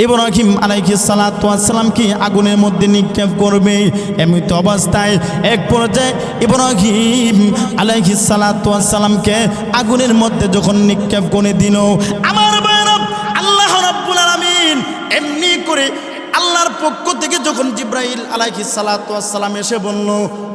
ইব্রাহিম আলাইহিস সালাতু ওয়াস সালামকে আগুনের মধ্যে নিক্ষেপ করবে। এমতো অবস্থায় এক পর্যায়ে ইব্রাহিম আলাইহিস সালাতু ওয়াস সালামকে আগুনের মধ্যে যখন নিক্ষেপ করে দিল, আমার ভাইরা, আল্লাহ রাব্বুল আলামিন এমনি করে আল্লাহর পক্ষ থেকে যখন জিব্রাইল আলাইহিস সালাতু ওয়াস সালাম এসে বলল,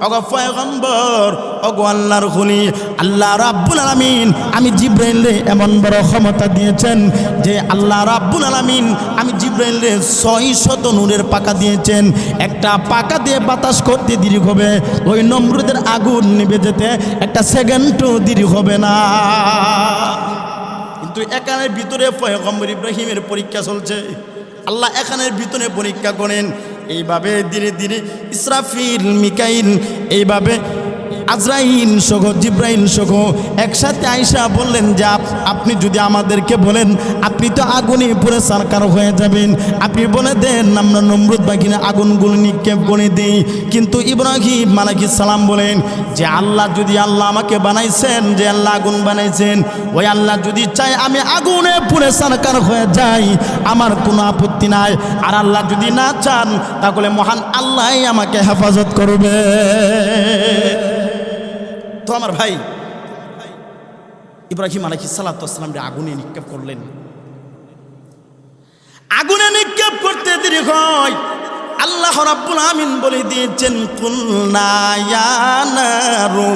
ওগো পয়গম্বর, ওগো আল্লাহর খলি, আল্লাহ রাব্বুল আলামিন আমি জিব্রাইলকে এমন বড় ক্ষমতা দিয়েছেন যে আল্লাহ রাব্বুল আলামিন আমি জিব্রাইলকে 600 নূরের পাকা দিয়েছেন। একটা পাকা দিয়ে বাতাস করতে দেরি হবে, ওই নমরুদের আগুন নিভে যেতে একটা সেকেন্ডও দেরি হবে না। কিন্তু এখানের ভিতরে পয়গম্বর ইব্রাহিমের পরীক্ষা চলছে। আল্লাহ এখানের ভিতরে পরীক্ষা করেন। এইভাবে ধীরে ধীরে ইসরাফিল, মিকাইল, এইভাবে আজরাইল সহ জিব্রাইল সহ একসাথে আইসা বললেন যে আপনি যদি আমাদেরকে বলেন, আপনি তো আগুনে পুরে সরকার হয়ে যাবেন, আপনি বলে দেন আমরা নমরুদ বাগিনা আগুনগুলো নিক্ষেপ করে দিই। কিন্তু ইব্রাহিম আলাইহিস সালাম বলেন যে আল্লাহ যদি, আল্লাহ আমাকে বানাইছেন, যে আল্লাহ আগুন বানাইছেন, ওই আল্লাহ যদি চায় আমি আগুনে পুরে সরকার হয়ে যাই, আমার কোনো আপত্তি নাই। আর আল্লাহ যদি না চান তাহলে মহান আল্লাহই আমাকে হেফাজত করবে। তো আমার ভাই ইব্রাহিম আলাইহিস সালাতু ওয়াস সালাম আগুনে নিক্ষেপ করলেন। আগুনে নিক্ষেপ করতে দেরি হয়, আল্লাহ রাব্বুল আমিন বলে দিয়েছেন, কুলনা ইয়া নারু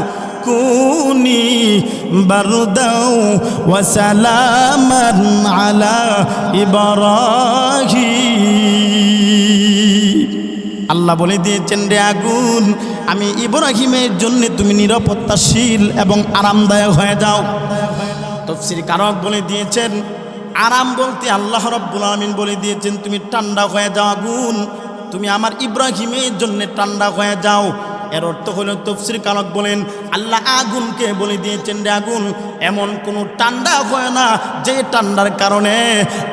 কুনি বারদাও ওয়া সালামান আলা ইব্রাহিম। আল্লাহ বলে দিয়েছেন, রে আগুন, আমি ইব্রাহিমের জন্য তুমি নিরাপত্তাশীল এবং আরামদায়ক হয়ে যাও। তাফসীর কারক বলে দিয়েছেন, আরাম বলতে আল্লাহ রাব্বুল আমিন বলে দিয়েছেন তুমি ঠান্ডা হয়ে যাও আগুন, তুমি আমার ইব্রাহিমের জন্য ঠান্ডা হয়ে যাও। এর অর্থ হলো, তাফসীর কারক বলেন, আল্লাহ আগুনকে বলে দিয়েছেন, রে আগুন, এমন কোনো ঠান্ডা হয় না যে ঠান্ডার কারণে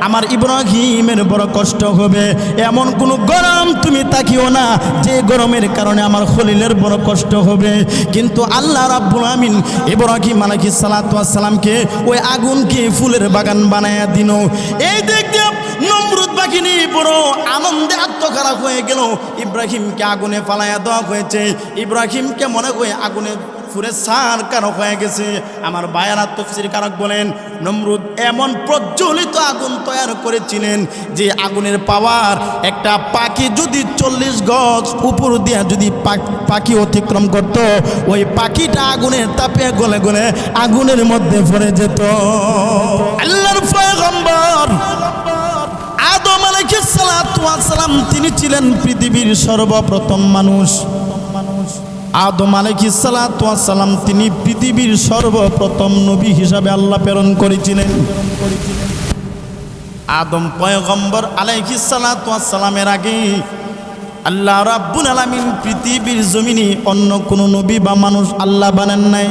আমার ইব্রাহিমের বড় কষ্ট হবে। এমন কোনো গরম তুমি তাকিও না যে গরমের কারণে আমার খলিলের বড় কষ্ট হবে। কিন্তু আল্লাহ রাব্বুল আমিন ইব্রাহিম আলাইহিস সালাতু ওয়াস সালামকে ওই আগুনকে ফুলের বাগান বানায়া দিল। এই দেখতে নমরুদ বাহিনী বড় আনন্দে আত্মখারাপ হয়ে গেল। ইব্রাহিমকে আগুনে ফালাইয়া দেওয়া হয়েছে, ইব্রাহিমকে মনে করে আগুনে পুরে সারকার হয়ে গেছে। আমার বায়ারা তাফসীর কারক বলেন, নমরুদ এমন প্রজ্বলিত আগুন তৈরি করেছিলেন যে আগুনের পাওয়ার একটা পাখি যদি 40 গজ উপর দিয়ে যদি পাখি অতিক্রম করত, ওই পাখিটা আগুনের তাপে গলে গলে আগুনের মধ্যে পড়ে যেত। আল্লাহর পয়গম্বর আদম আলাইহিস সালাতু ওয়াস সালাম তিনি ছিলেন পৃথিবীর সর্বপ্রথম মানুষ। আদম আলাইহিস সালাতু ওয়াস সালাম তিনি পৃথিবীর সর্বপ্রথম নবী হিসাবে আল্লাহ প্রেরণ করেছিলেন। আদম পয়গম্বর আলাইহিস সালাতু ওয়াস সালামের আগে আল্লাহ রাব্বুল আলামিন পৃথিবীর জমিনে অন্য কোন নবী বা মানুষ আল্লাহ বানান নাই।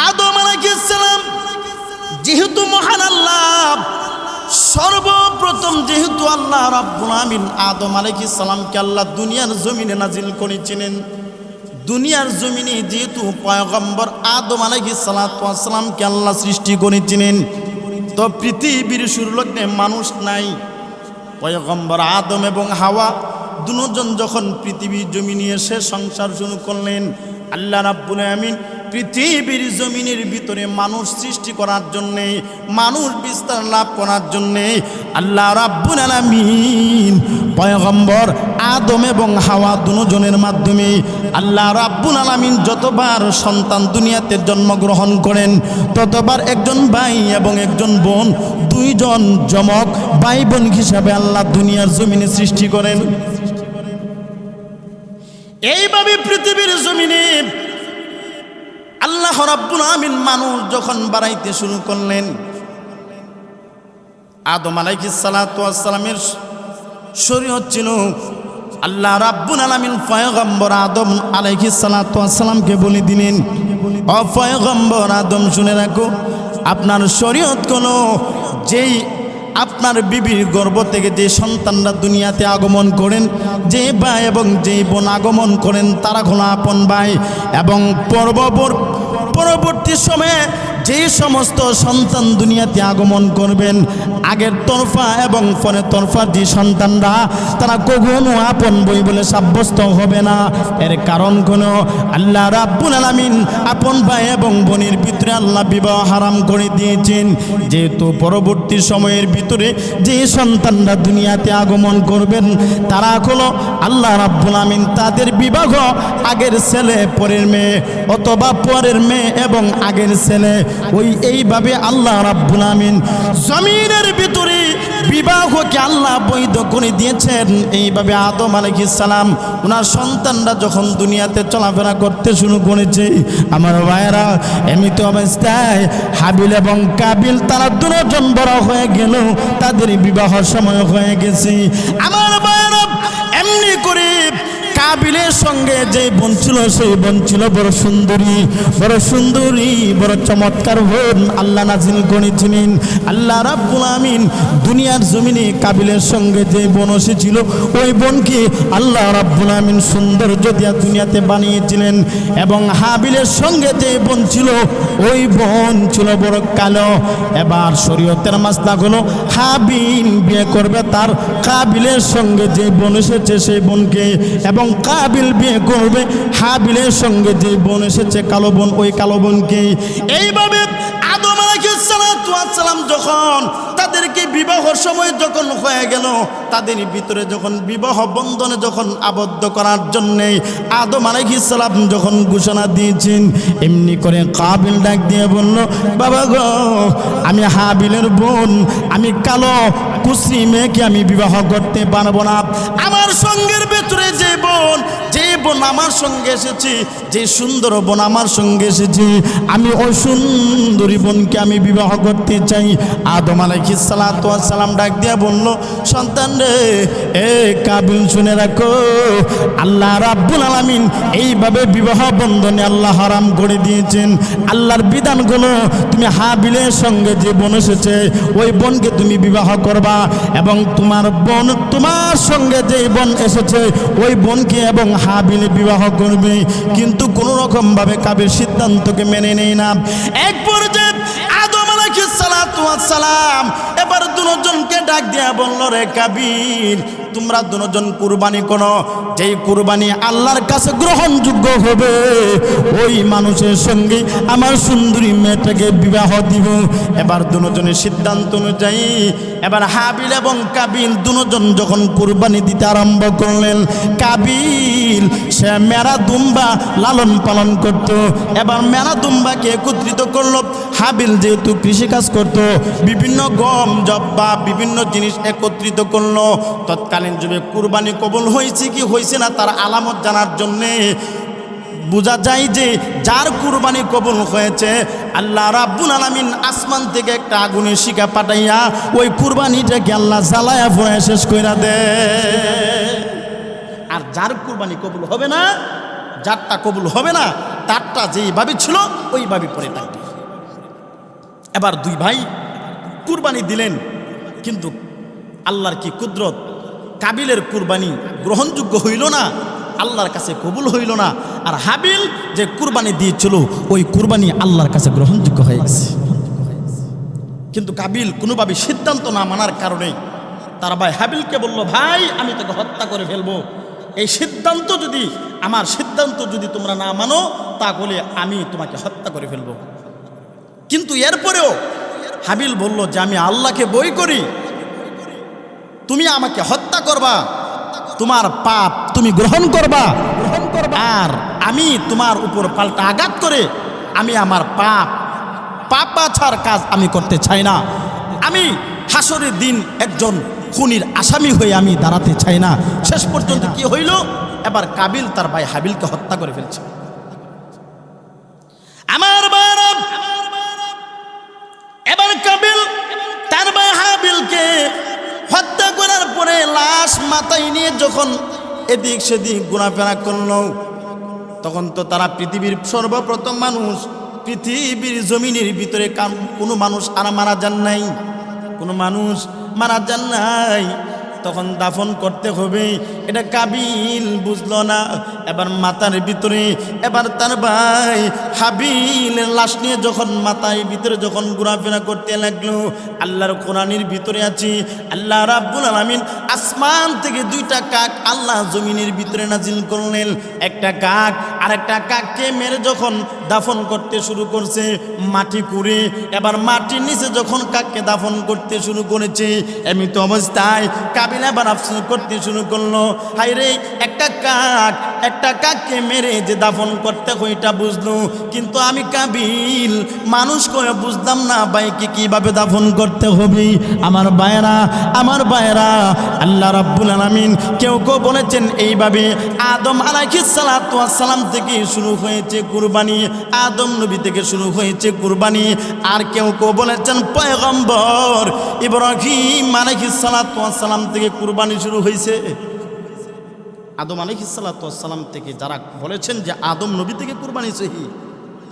আদম আলাইহিস সালাম যেহেতু মহান আল্লাহ, সর্বপ্রথম যেহেতু আল্লাহ রাব্বুল আমিন আদম আলাইহিস সালামকে আল্লাহ দুনিয়ার জমিনে নাজিল করেছিলেন, দুনিয়ার জমিনে যেহেতু পয়গম্বর আদম আলাইহিস সালাতু ওয়াস সালামকে আল্লাহ সৃষ্টি করেছিলেন, তো পৃথিবীর শুরুলগ্নে মানুষ নাই। পয়গম্বর আদম এবং হাওয়া দুজন যখন পৃথিবীর জমিনে এসে সংসার শুরু করলেন, আল্লাহ রাব্বুল আমিন পৃথিবীর জমিনের ভিতরে মানুষ সৃষ্টি করার জন্যে, মানুষ বিস্তার লাভ করার জন্যে আল্লাহ রাব্বুল আলামিন পয়গম্বর আদম এবং হাওয়া দুজনের মাধ্যমে আল্লাহ রাব্বুল আলামিন যতবার সন্তান দুনিয়াতে জন্মগ্রহণ করেন, ততবার একজন ভাই এবং একজন বোন, দুইজন যমক ভাই বোন হিসাবে আল্লাহ দুনিয়ার জমিনে সৃষ্টি করেন। এইভাবে পৃথিবীর জমিনে আল্লাহ রাব্বুল আমিন মানুষ যখন বাড়াইতে শুরু করলেন, আদম আলাইহিস সালাতু ওয়াস সালামের শরীয়ত ছিল, আল্লাহ রাব্বুল আলামিন পয়গম্বর আদম আলাইহিস সালাতু ওয়াস সালামকে বলে দিলেন, ও পয়গম্বর আদম শুনে রাখো, আপনার শরীয়ত কোন যেই আপনার বিবির গর্ভ থেকে যে সন্তানরা দুনিয়াতে আগমন করেন, যে ভাই এবং যে বোন আগমন করেন, তারা হলো আপন ভাই, এবং পরবর্তী সময়ে যে সমস্ত সন্তান দুনিয়াতে আগমন করবেন, আগের তরফা এবং পরের তরফার যে সন্তানরা তারা কখনো আপন বই বলে সাব্যস্ত হবে না। এর কারণ কোনো আল্লাহ রাব্বুল আলামিন আপন ভাই এবং বোনের ভিতরে আল্লাহ বিবাহ হারাম করে দিয়েছেন। যেহেতু পরবর্তী সময়ের ভিতরে যে সন্তানরা দুনিয়াতে আগমন করবেন তারা হলো আল্লাহ রাব্বুল আলামিন তাদের বিবাহ আগের ছেলে পরের মেয়ে অথবা পরের মেয়ে এবং আগের ছেলে, এইভাবে আল্লাহ রাব্বুল আলামিন জমিনের ভিতরে বিবাহকে আল্লাহ বৈধ করে দিয়েছেন। এইভাবে আদম আলাইহিস সালাম ওনার সন্তানরা যখন দুনিয়াতে চলাফেরা করতে শুরু করেছে, আমার ভাইয়েরা এমনিত অবস্থায় হাবিল এবং কাবিল তারা দুজন বড় হয়ে গেল, তাদের বিবাহ সময় হয়ে গেছে। আমার ভাইয়েরা এমনি করে কাবিলের সঙ্গে যে বোন ছিল সেই বোন ছিল বড় সুন্দরী, বড় চমৎকার বোন আল্লাহ নাজিল করেছিলেন। আল্লাহ রাব্বুল আমিন দুনিয়ার জমিনে কাবিলের সঙ্গে যে বোন এসেছিল ওই বোনকে আল্লাহ রাব্বুল আমিন সৌন্দর্য দিয়া দুনিয়াতে বানিয়েছিলেন। এবং হাবিলের সঙ্গে যে বোন ছিল ওই বোন ছিল বড় কালো। এবার শরীয়তের মাসলা হলো হাবিল বিয়ে করবে তার কাবিলের সঙ্গে যে বোন এসেছে সেই বোনকে, এবং কাবিল বিয়ে করবে হাবিলের সঙ্গে যে বোন এসেছে কালো বোন ওই কালো বোনকে। এইভাবে আদম আলাইহিস সালাম যখন তাদেরকে বিবাহের সময় যখন হয়ে গেল, তাদের ভিতরে যখন বিবাহ বন্ধনে যখন আবদ্ধ করার জন্যে আদম আলাইহিস সালাম যখন ঘোষণা দিয়েছেন, এমনি করে কাবিল ডাক দিয়ে বলল, বাবা গো আমি হাবিলের বোন, আমি কালো কুশ্রী মেয়েকে আমি বিবাহ করতে পারবো না। আমার সঙ্গের ভেতরে যে বোন আমার সঙ্গে এসেছি, যে সুন্দর বোন আমার সঙ্গে এসেছি, আমি ওই সুন্দরী বোনকে আমি বিবাহ করতে চাই। আদম আলাইহিস সালাম ডাক দিয়া বলল, সন্তান রে এ কাবিল শুনে রাখো, আল্লাহ রাব্বুল আলামিন এইভাবে বিবাহ বন্ধনে আল্লাহ হারাম করে দিয়েছেন। আল্লাহর বিধানগুলো তুমি হাবিলের সঙ্গে যে বোন এসেছে ওই বোনকে তুমি বিবাহ করবা, এবং তোমার বোন তোমার সঙ্গে যে বোন এসেছে ওই বোনকে এবং হাবিল বিবাহ করবে। কিন্তু কোনো রকম ভাবে কাবিল সিদ্ধান্তকে মেনে নেই না। এক পর্যায়ে আদম আলাইহিস সালাম এবার দুজনকে ডাক দিয়া বলল, রে কাবিল তোমরা দুজন কুরবানি করো, যেই কুরবানি আল্লাহর কাছে গ্রহণযোগ্য হবে ওই মানুষের সঙ্গে আমার সুন্দরী মেয়েটাকে বিবাহ দিব। এবার দুজনের সিদ্ধান্ত অনুযায়ী এবার হাবিল এবং কাবিল দুজন যখন কুরবানি দিতে আরম্ভ করলেন, কাবিল সে মেরা দুম্বা লালন পালন করত। এবার মেরা দুম্বাকে একত্রিত করলো। হাবিল যেহেতু কৃষিকাজ করত, বিভিন্ন গম জব্বা বিভিন্ন জিনিস একত্রিত করলো। তৎকালীন যুগে কুরবানি কবুল হয়েছে কি হয়েছে না তার আলামত জানার জন্যে বোঝা যায় যে যার কুরবানি কবুল হয়েছে আল্লাহ রাব্বুল আলামিন আসমান থেকে একটা আগুনের শিখা পাঠাইয়া ওই কুরবানিটাকে আল্লাহ জ্বালায়া পুড়ায়া শেষ কইরা দেয়। আর যার কুরবানি কবুল হবে না, যারটা কবুল হবে না তারটা যেইভাবে ছিল ওইভাবে পড়ে থাকবে। এবার দুই ভাই কুরবানি দিলেন, কিন্তু আল্লাহর কি কুদরত, কাবিলের কুরবানি গ্রহণযোগ্য হইল না, আল্লাহর কাছে কবুল হইল না। আর হাবিল যে কুরবানি দিয়েছিল ওই কুরবানি আল্লাহর কাছে গ্রহণযোগ্য হয়ে গেছে। কিন্তু কাবিল কোনোভাবে সিদ্ধান্ত না মানার কারণে তার ভাই হাবিলকে বলল, ভাই আমি তোকে হত্যা করে ফেলবো, এই সিদ্ধান্ত যদি আমার সিদ্ধান্ত যদি তোমরা না মানো তাহলে আমি তোমাকে হত্যা করে ফেলবো। কিন্তু এরপরেও হাবিল বলল যে আমি আল্লাহকে বই করি, তুমি আমাকে হত্যা করবা, তোমার পাপ তুমি গ্রহণ করবা, আর আমি তোমার উপর পাল্টা আঘাত করে আমি আমার পাপাচার কাজ আমি করতে চাই না। আমি হাসরের দিন একজন খুনির আসামি হয়ে আমি দাঁড়াতে চাই না। শেষ পর্যন্ত কি হইল, এবার কাবিল তার ভাই হাবিলকে হত্যা করে ফেলছে। আমার ভাইরা, এবার কাবিল তার ভাই হাবিলকে হত্যা করার পরে লাশ মাথায় নিয়ে যখন এদিক সেদিক ঘোরাফেরা করলো, তখন তো তারা পৃথিবীর সর্বপ্রথম মানুষ, পৃথিবীর জমিনের ভিতরে কোনো মানুষ আর মারা যান নাই, কোনো মানুষ মারা যান নাই। তখন দাফন করতে হবে। এটা কাবিল বুঝলো না। এবার মাথার ভিতরে এবার তার ভাই হাবিলের লাশ নিয়ে যখন মাথায় ভিতরে যখন ঘোরাফেরা করতে লাগলো, আল্লাহর কোরআনের ভিতরে আছি, আল্লাহ রাব্বুল আলামিন আসমান থেকে দুইটা কাক আল্লাহ জমিনের ভিতরে নাজিল করলেন। একটা কাক আর একটা কাককে মেরে যখন দাফন করতে শুরু করছে মাটি কুড়ে, এবার মাটির নিচে যখন কাককে দাফন করতে শুরু করেছে, এমনি তো অবস্থায় কাবিল এবার আফসোস করতে শুরু করলো, হায় রে একটা কাককে মেরে যে দাফন করতে হয় এটা বুঝলো, কিন্তু আমি কাবিল মানুষ কয়ে বুঝলাম না ভাইকে কিভাবে দাফন করতে হবে। আমার ভাইরা আল্লাহ রাব্বুল আলামিন কেউ বলেছেন এইভাবে আদম আলাইহিস সালাতু ওয়াস সালাম থেকে শুরু হয়েছে কুরবানি, আদম নবী থেকে শুরু হয়েছে কুরবানি। আর কেউ বলেছেন পয়গম্বর ইব্রাহিম আলাইহিস সালাতু ওয়াস সালাম থেকে কুরবানি শুরু হয়েছে। আদম আলাইহিস সালাতু ওয়াস সালাম থেকে যারা বলেছেন যে আদম নবী থেকে কুরবানি সহি,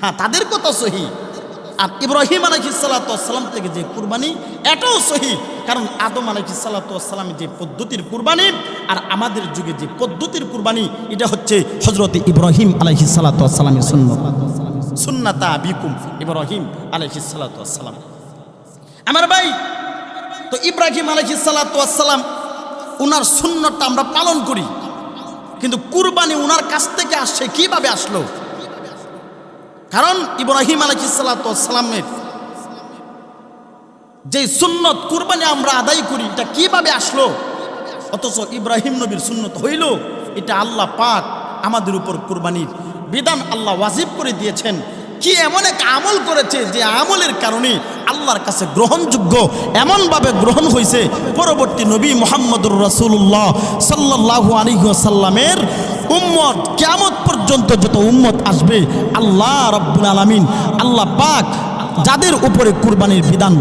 হ্যাঁ তাদের কথা সহি। আর ইব্রাহিম আলাইহিস সালাতু ওয়াস সালাম থেকে যে কুরবানি এটাও সহি, কারণ আদম আলাইহিস সালাতু ওয়াস সালামের যে পদ্ধতির কুরবানি আর আমাদের যুগে যে পদ্ধতির কুরবানি, এটা হচ্ছে হযরত ইব্রাহিম আলাইহিস সালাতু ওয়াস সালামের সুন্নাত, সুন্নাতা আবিকুম ইব্রাহিম আলাইহিস সালাতু ওয়াস সালাম। আমার ভাই, তো ইব্রাহিম আলাইহিস সালাতু ওয়াস সালাম উনার সুন্নতটা আমরা পালন করি, কিন্তু কুরবানি উনার কাছ থেকে আসছে কিভাবে আসলো? কারণ ইব্রাহিম আলাইহিস সালাতু ওয়াস সালামের যে সুন্নত কুরবানি আমরা আদায় করি, এটা কিভাবে আসলো? অথচ ইব্রাহিম নবীর সুন্নত হইল এটা আল্লাহ পাক আমাদের উপর কুরবানির বিধান আল্লাহ ওয়াজিব করে দিয়েছেন। কি এমন এক আমল করেছে যে আমলের কারণে আল্লাহর কাছে গ্রহণযোগ্য এমনভাবে গ্রহণ হয়েছে, পরবর্তী নবী মুহাম্মদুর রাসূলুল্লাহ সাল্লাল্লাহু আলাইহি ওয়াসাল্লামের উম্মত কিয়ামত পর্যন্ত যত উম্মত আসবে, আল্লাহ রাব্বুল আলামিন আল্লাহ পাক যাদের উপরে কুরবানির বিধান,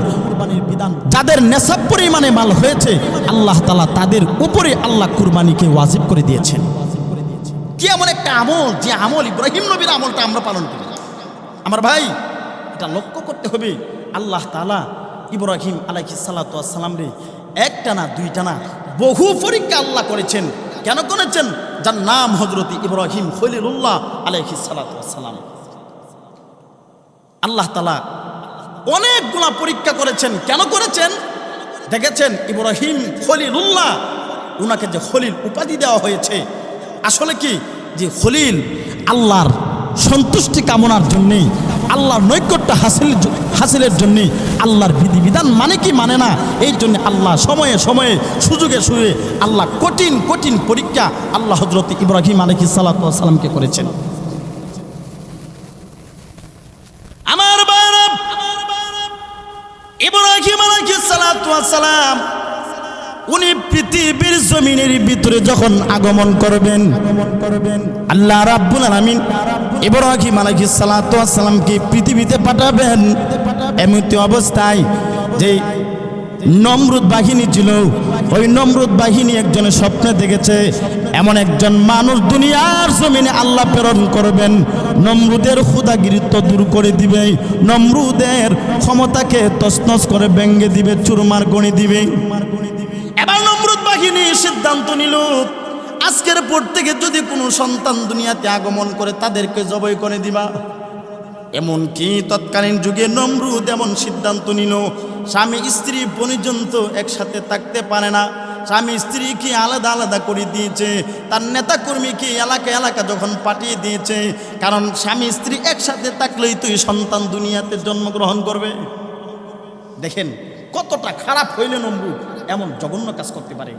যাদের নেশাব পরিমাণে মাল হয়েছে, আল্লাহ তাআলা তাদের উপরে আল্লাহ কুরবানিকে ওয়াজিব করে দিয়েছেন। কি এমন একটা আমল যে আমল ইব্রাহিম নবীর আমলটা আমরা পালন করি? আমার ভাই, এটা লক্ষ্য করতে হবে। আল্লাহ তাআলা ইব্রাহিম আলাইহিস সালাতু ওয়াস সালাম রে একটা না দুইটা না বহু পরীক্ষা আল্লাহ করেছেন। কেন করেছেন? যার নাম হযরত ইব্রাহিম খলিলুল্লাহ আলাইহিস সালাতু ওয়াস সালাম। আল্লাহ তাআলা অনেকগুলা পরীক্ষা করেছেন। কেন করেছেন? দেখেছেন ইব্রাহিম খলিলুল্লাহ, উনাকে যে খলিল উপাধি দেওয়া হয়েছে, আসলে কি যে খলিল আল্লাহর সন্তুষ্টি কামনার জন্যে, আল্লাহর নৈকট্য হাসিলের জন্যে, আল্লাহর বিধিবিধান মানে কি মানে না, এই জন্য আল্লাহ সময়ে সময়ে সুযোগে সুযোগে আল্লাহ কঠিন কঠিন পরীক্ষা আল্লাহ হযরত ইব্রাহিম আলাইহিস সালাতু ওয়াস সালামকে করেছেন। আমার ভাইরা, ইব্রাহিম আলাইহিস সালাতু ওয়াস সালাম উনি পৃথিবীর জমিনের ভিতরে যখন আগমন করবেন, আল্লাহ রাব্বুল আলামিন ইব্রাহিম আলাইহিস সালাতু ওয়াস সালামকে পৃথিবীতে পাঠাবেন। এমতি অবস্থায় যে নমরুদ বাহিনী ছিল, ওই নমরুদ বাহিনী একজনের স্বপ্নে দেখেছে এমন একজন মানুষ দুনিয়ার জমিনে আল্লাহ প্রেরণ করবেন, নমরুদের খুদাগিরিত্ব দূর করে দিবে, নমরুদের ক্ষমতাকে তছনছ করে ভেঙে দিবে, চুরমার গণে দিবে। এবার নমরুদ বাহিনী সিদ্ধান্ত নিল, আজকের পর থেকে যদি কোনো সন্তান দুনিয়াতে আগমন করে তাদেরকে জবাই করে দিবা। এমনকি তৎকালীন যুগে নমরুদ এমন সিদ্ধান্ত নিল, স্বামী স্ত্রী পর্যন্ত একসাথে থাকতে পারে না, স্বামী স্ত্রীকে আলাদা আলাদা করে দিয়েছে, তার নেতা কর্মীকে এলাকা এলাকা যখন পাঠিয়ে দিয়েছে, কারণ স্বামী স্ত্রী একসাথে থাকলেই তো এই সন্তান দুনিয়াতে জন্মগ্রহণ করবে। দেখেন কতটা খারাপ হইলে নমরুদ এমন জঘন্য কাজ করতে পারে,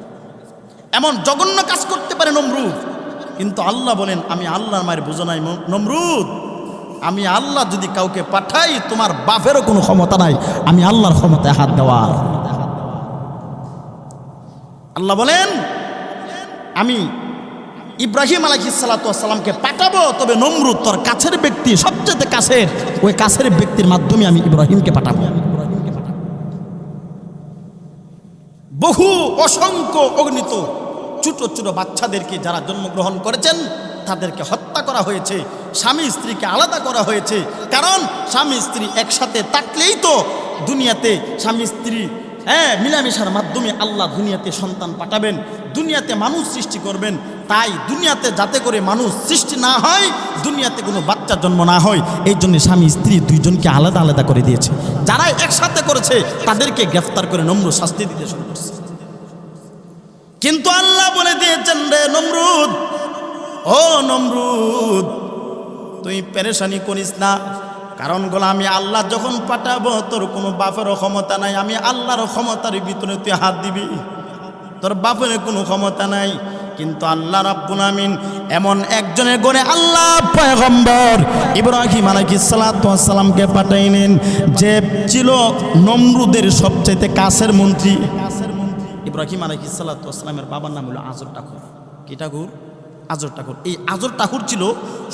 এমন জঘন্য কাজ করতে পারে নমরুদ। কিন্তু আল্লাহ বলেন, আমি আল্লাহর মায়ের বুঝো নাই নমরুদ, আমি আল্লাহ যদি কাউকে পাঠাই তোমার বাপেরও কোনো ক্ষমতা নাই আমি আল্লাহর ক্ষমতায় হাত দেওয়ার। আল্লাহ বলেন, আমি ইব্রাহিম আলাইহিস সালাতু ওয়াস সালামকে পাঠাবো, তবে নমরুদ তোর কাছের ব্যক্তি, সবচেয়ে কাছের, ওই কাছের ব্যক্তির মাধ্যমে আমি ইব্রাহিমকে পাঠাবো। বহু অসংখ্য অগণিত ছোট ছোট বাচ্চাদেরকে যারা জন্মগ্রহণ করেছেন তাদেরকে হত্যা করা হয়েছে, স্বামী স্ত্রীকে আলাদা করা হয়েছে, কারণ স্বামী স্ত্রী একসাথে থাকলেই তো দুনিয়াতে স্বামী স্ত্রী হ্যাঁ, মিলামেশার মাধ্যমে আল্লাহ দুনিয়াতে সন্তান পাঠাবেন, দুনিয়াতে মানুষ সৃষ্টি করবেন। তাই দুনিয়াতে যাতে করে মানুষ সৃষ্টি না হয়, দুনিয়াতে কোনো বাচ্চার জন্ম না হয়, এই জন্য স্বামী স্ত্রী দুইজনকে আলাদা আলাদা করে দিয়েছে। যারা একসাথে করেছে তাদেরকে গ্রেফতার করে নমরুদ শাস্তি দিতে শুরু করছে। কিন্তু আল্লাহ বলে দিয়েছেন, রে নমরুদ, ও নমরুদ, তুই পেরেশানি করিস না, কারণ গোলামি আল্লাহ যখন পাঠাবো তোর কোনো বাপেরও ক্ষমতা নাই। আমি আল্লাহর ক্ষমতার ভিতরে তুই হাত দিবি, তোর বাপের কোনো ক্ষমতা নাই। কিন্তু আল্লাহ রাব্বুল আমিন এমন একজনের গড়ে আল্লাহ পয়গম্বর ইব্রাহিম আলাইহিস সালাতু ওয়াস সালামকে পাঠাইলেন, যে ছিল নমরুদের সবচেয়ে কাছের মন্ত্রী। ইব্রাহিম আলাইহিস সালাতু ওয়াস সালামের বাবার নাম হলো আজর ঠাকুর। কি ঠাকুর? আজর ঠাকুর। এই আজর ঠাকুর ছিল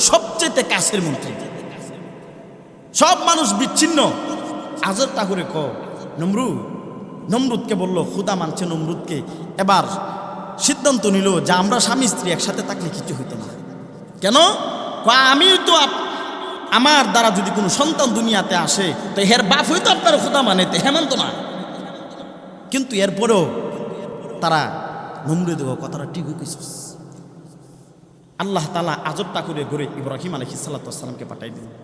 সবচেয়ে কাছের মন্ত্রী। সব মানুষ বিচ্ছিন্ন। আজর ঠাকুরে নমরুদকে বলল, খুদা মানছে নমরুদকে। এবার সিদ্ধান্ত নিল যে আমরা স্বামী স্ত্রী একসাথে থাকলে কিছু হইতো না। কেন? আমি তো আমার দ্বারা যদি কোনো সন্তান দুনিয়াতে আসে তো হের বাপ হইতো আপনার খুদা মানে, তো হেমন্ত না। কিন্তু এরপরেও তারা নমরুদ কথাটা ঠিক হইতেছে। আল্লাহ তাআলা আজর ঠাকুরে ঘরে ইব্রাহিম আলাইহিস সালাতু ওয়াস সালামকে পাঠাই দিলেন।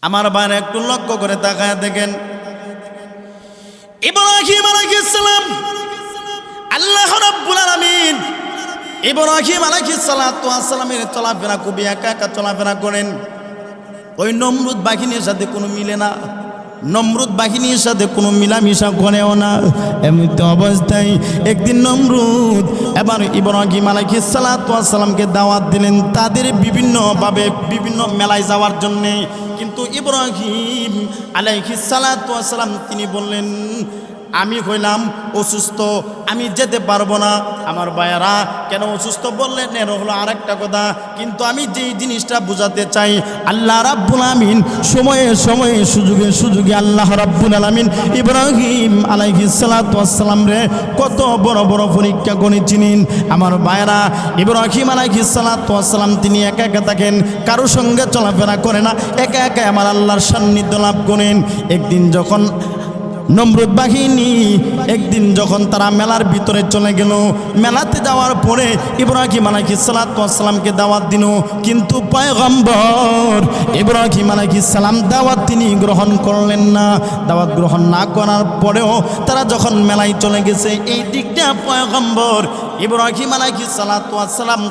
আমার ভাই একটু লক্ষ্য করে তাকায় দেখেন, ইব্রাহিম আলাইহিস সালাম, আল্লাহ রাব্বুল আলামিন ইব্রাহিম আলাইহিস সালাতু ওয়াস সালামের চলাফেরা খুবই একা একা চলাফেরা করেন। ওই নমরুদ বাহিনীর সাথে কোনো মিলে না, নমরুদ বাহিনীর সাথে কোনো মিলামিশা করেও না। এমনিতে অবস্থায় একদিন নমরুদ এবার ইব্রাহিম আলাইহিস সালাতু ওয়াস সালামকে দাওয়াত দিলেন তাদের বিভিন্নভাবে বিভিন্ন মেলায় যাওয়ার জন্যে। কিন্তু ইব্রাহিম আলাইহিস সালাতু ওয়াস সালাম তিনি বললেন, আমি হইলাম অসুস্থ, আমি যেতে পারবো না। আমার ভাইয়েরা, কেন অসুস্থ বললেন এর হলো আরেকটা কথা, কিন্তু আমি যেই জিনিসটা বোঝাতে চাই, আল্লাহ রাব্বুল আমিন সময়ে সময়ে সুযোগে সুযোগে আল্লাহ রাব্বুল আমিন ইব্রাহিম আলাইহিস সালাতু ওয়াস সালাম রে কত বড় বড় পরীক্ষা করেছিলেন। আমার ভাইয়েরা, ইব্রাহিম আলাইহিস সালাতু ওয়াস সালাম তিনি একা একা থাকেন, কারোর সঙ্গে চলাফেরা করে না, একা একা আমার আল্লাহর সান্নিধ্য লাভ করেন। একদিন যখন নমরুদ বাহিনী যখন তারা মেলার ভিতরে চলে গেল, মেলাতে যাওয়ার পরে ইব্রাহিম আলাইহিস সালাতু ওয়াস সালামকে দাওয়াত দিল, কিন্তু পয়গম্বর ইব্রাহিম আলাইহিস সালাম দাওয়াত তিনি গ্রহণ করলেন না। দাওয়াত গ্রহণ না করার পরেও তারা যখন মেলায় চলে গেছে, এই দিকটা পয়গম্বর ইব্রাহিম আলাইহিস সালাতু ওয়াস সালাম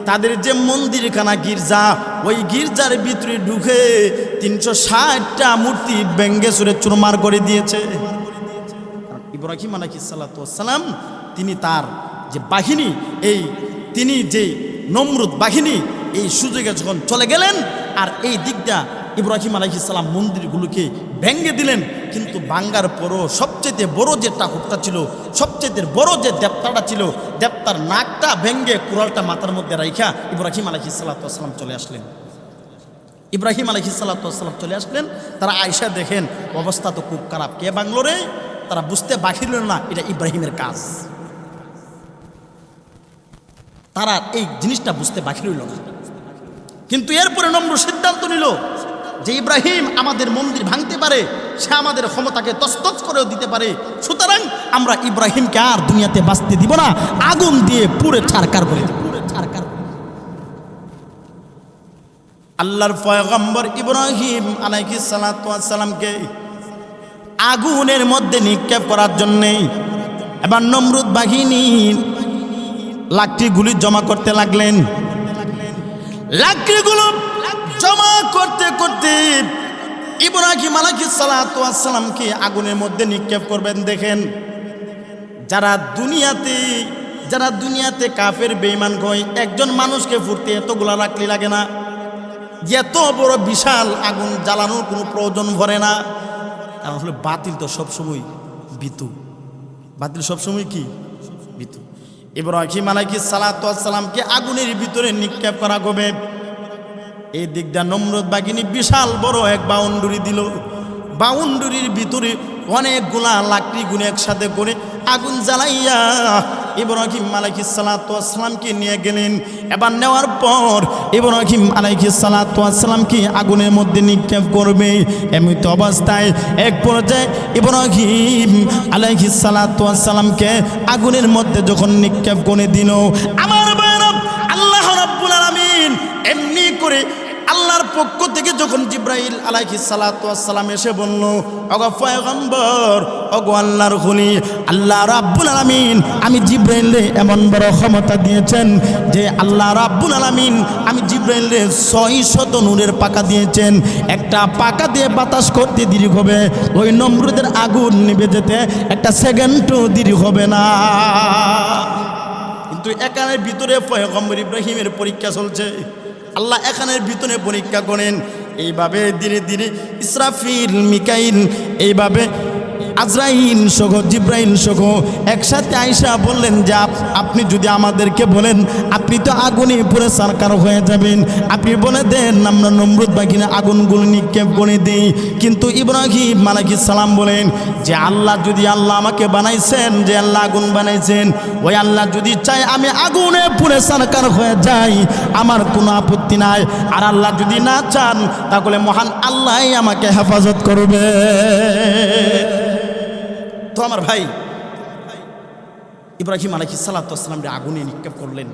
তাদের যে মন্দিরখানা গির্জা, ওই গির্জার ভিতরে ঢুকে 360টা মূর্তি ভেঙ্গে চুরে চুরমার করে দিয়েছে। ইব্রাহিম আলাইহিস সালাতু ওয়াস সালাম তিনি তার যে বাহিনী, তিনি যে নমরুদ বাহিনী এই সুযোগে যখন চলে গেলেন, আর এই দিকটা ইব্রাহিম আলাইহিস সালাম মন্দিরগুলোকে ভেঙ্গে দিলেন। কিন্তু ভাঙ্গার পরও সবচেয়ে বড় যে ঠাকুরটা ছিল, সবচেয়ে বড় যে দেবতাটা ছিল, দেবতার নাকটা ভেঙ্গে কুড়ালটা মাথার মধ্যে রাইখা ইব্রাহিম আলাইহিস সালাতু ওয়াস সালাম চলে আসলেন। ইব্রাহিম আলাইহিস সালাতু ওয়াস সালাম চলে আসলেন, তারা আয়েশা দেখেন অবস্থা তো খুব খারাপ, কে বাংলো রে? তারা বুঝতে বাকি রইল না এটা ইব্রাহিমের কাজ, তারা এই জিনিসটা বুঝতে বাকি রইল না। কিন্তু এরপরে নমরুদ সিদ্ধান্ত নিল যে ইব্রাহিম আমাদের মন্দির ভাঙতে পারে, সে আমাদের ক্ষমতাকে তছনছ করেও দিতে পারে, সুতরাং আমরা ইব্রাহিমকে আর দুনিয়াতে বাঁচতে দিব না, আগুন দিয়ে পুরো ছারখার করে দিব। আল্লাহর পয়গম্বর ইব্রাহিম আলাইহিস সালাতু ওয়াস সালামকে আগুনের মধ্যে নিক্ষেপ করার জন্যে এবার নমরুদ বাহিনী লাকড়িগুলি জমা করতে লাগলেন। লাকড়িগুলো জমা করতে করতে ইব্রাহিম আলাইহিস সালাতু ওয়াস সালামকে আগুনের মধ্যে নিক্ষেপ করবেন। দেখেন, যারা দুনিয়াতে কাফের বেঈমান কয়, একজন মানুষকে ফুটতে এতগুলা লাকড়ি লাগে না, এত বড় বিশাল আগুন জ্বালানোর কোনো প্রয়োজন পড়ে না। কারণ আসলে বাতিল তো সবসময় ভীতু, বাতিল সবসময় কি ভীতু। ইব্রাহিম আলাইহিস সালাতু ওয়াস সালামকে আগুনের ভিতরে নিক্ষেপ করা হবে। এই দিকটা নমরুদ বাহিনী বিশাল বড় এক বাউন্ডারি দিল, বাউন্ডারির ভিতরে অনেকগুলা লাকড়ি গুনে একসাথে করে আগুন জ্বালাইয়া ইব্রাহিম আলাইহিস সালাতু ওয়াস সালামকে নিয়ে গেলেন। এবার নেওয়ার পর ইব্রাহিম আলাইহিস সালাতু ওয়াস সালামকে আগুনের মধ্যে নিক্ষেপ করবে। এমতো অবস্থায় এক পর্যায়ে ইব্রাহিম আলাইহিস সালাতু ওয়াস সালামকে আগুনের মধ্যে যখন নিক্ষেপ করে দিল, আমার ভাইরা, আল্লাহ রাব্বুল আলামিন এমনি করে আল্লাহর পক্ষ থেকে যখন জিব্রাইল আলাইহিস সালাতু ওয়াস সালাম এসে বলল, ওগো পয়গম্বর, ওগো আল্লাহর খলি, আল্লাহ রাব্বুল আলামিন আমি জিব্রাইলকে এমন বড় ক্ষমতা দিয়েছেন যে আল্লাহ রাব্বুল আলামিন আমি জিব্রাইলকে 600 নূরের পাকা দিয়েছেন। একটা পাকা দিয়ে বাতাস করতে দেরি হবে, ওই নমরুদের আগুন নিভে যেতে একটা সেকেন্ডও দেরি হবে না। কিন্তু এখানের ভিতরে পয়গম্বর ইব্রাহিমের পরীক্ষা চলছে। আল্লাহ এখানের ভিতরে পরীক্ষা করেন। এইভাবে ধীরে ধীরে ইসরাফিল, মিকাইল, এইভাবে আজরাইল সহ জিব্রাইল সহ একসাথে আইসা বললেন যে আপনি যদি আমাদেরকে বলেন, আপনি তো আগুনে পুরে সরকার হয়ে যাবেন, আপনি বলে দেন আমরা নমরুদ বাগিনা আগুনগুলো নিক্ষেপ করে দিই। কিন্তু ইব্রাহিম আলাইহিস সালাম বলেন যে আল্লাহ যদি আল্লাহ আমাকে বানাইছেন, যে আল্লাহ আগুন বানাইছেন, ওই আল্লাহ যদি চায় আমি আগুনে পুরে সরকার হয়ে যাই, আমার কোনো আপত্তি নাই। আর আল্লাহ যদি না চান তাহলে মহান আল্লাহই আমাকে হেফাজত করবে। তো আমার ভাই ইব্রাহিম আলাইহিস সালাতু ওয়াস সালাম আগুনে নিক্ষেপ করলেন।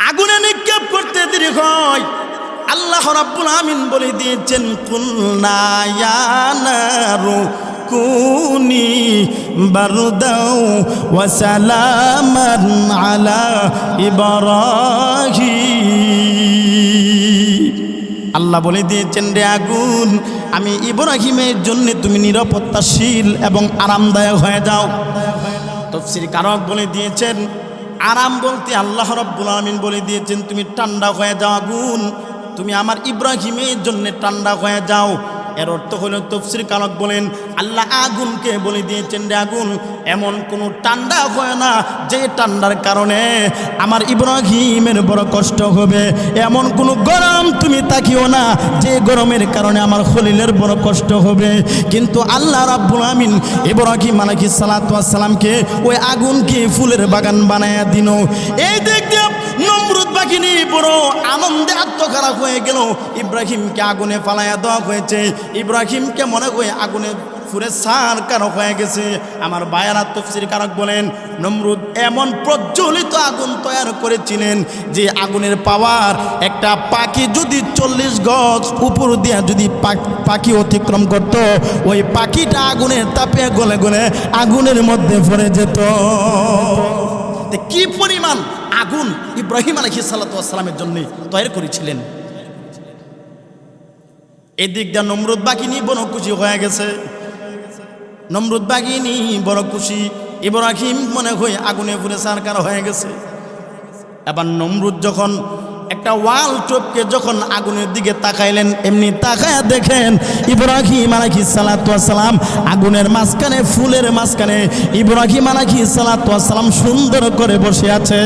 আগুনে নিক্ষেপ করতে দেরি হয়, আল্লাহ রাব্বুল আমিন বলে দিয়েছেন, কুলনা ইয়া নারু কুনি বারদাও ওয়া সালামান আলা ইব্রাহিম। আল্লাহ বলে দিয়েছেন, রে আগুন, আমি ইব্রাহিমের জন্য তুমি নিরাপত্তাশীল এবং আরামদায়ক হয়ে যাও। তাফসীর কারক বলে দিয়েছেন, আরাম বলতে আল্লাহ রাব্বুল আমিন বলে দিয়েছেন তুমি ঠান্ডা হয়ে যাও আগুন, তুমি আমার ইব্রাহিমের জন্য ঠান্ডা হয়ে যাও। এর অর্থ হলো, তাফসীর কারক বলেন আল্লাহ আগুনকে বলে দিয়েছেন, রে আগুন, এমন কোনো ঠান্ডা হয় না যে ঠান্ডার কারণে আমার ইব্রাহিমের বড় কষ্ট হবে। এমন কোনো গরম তুমি তাকিও না যে গরমের কারণে আমার খলিলের বড় কষ্ট হবে। কিন্তু আল্লাহ রাব্বুল আমিন ইব্রাহিম আলাইহিস সালাতু ওয়াস সালামকে ওই আগুনকে ফুলের বাগান বানায়া দিল। এই দিক দিয়ে নমরুদ বাহিনী বড় আনন্দে আত্মখারা হয়ে গেল। ইব্রাহিমকে আগুনে ফালাইয়া দেওয়া হয়েছে, ইব্রাহিমকে মনে করে আগুনে পুরে সারকার হয়ে গেছে। আমার বায়ারা তাফসীর কারক বলেন, নমরুদ এমন প্রজ্বলিত আগুন তৈরি করেছিলেন যে আগুনের পাওয়ার একটা পাখি যদি 40 গজ উপর দিয়ে যদি পাখি অতিক্রম করত, ওই পাখিটা আগুনের তাপে গলে গলে আগুনের মধ্যে পড়ে যেত। কি পরিমাণ আগুন ইব্রাহিম আলাইহিস সালাতু ওয়াস সালামের জন্য তৈরি করেছিলেন। এদিক দিয়ে নমরুদ বাহিনী বড় খুশি হয়ে গেছে। নমরুদ বাহিনী বড় খুশি, ইব্রাহিম মনে হয় আগুনে পুড়ে সারকার হয়ে গেছে। এবার নমরুদ যখন একটা ওয়াল টপকে যখন আগুনের দিকে তাকাইলেন, এমনি তাকায়া দেখেন ইব্রাহিম আলাইহিস সালাতু ওয়াস সালাম আগুনের মাঝখানে, ফুলের মাঝখানে ইব্রাহিম আলাইহিস সালাতু ওয়াস সালাম সুন্দর করে বসে আছে।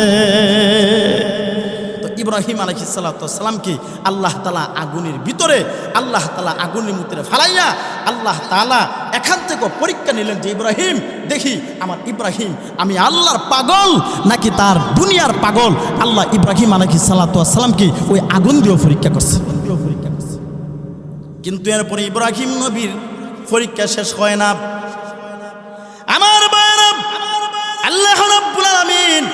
ইব্রাহিম আলাইহিস সালাতু ওয়াস সালামকে আল্লাহ তাআলা আগুনের ভিতরে, আল্লাহ তাআলা আগুনের ভিতরে ফালাইয়া আল্লাহ তাআলা এখান থেকে পরীক্ষা নিলেন যে ইব্রাহিম, দেখি আমার ইব্রাহিম আমি আল্লাহর পাগল নাকি তার দুনিয়ার পাগল। আল্লাহ ইব্রাহিম আলাইহিস সালাতু ওয়াস সালামকে ওই আগুন দিয়ে পরীক্ষা করছে। কিন্তু এরপরে ইব্রাহিম নবীর পরীক্ষা শেষ হয় না। আমার ভাইরা, আল্লাহ রাব্বুল আলামিন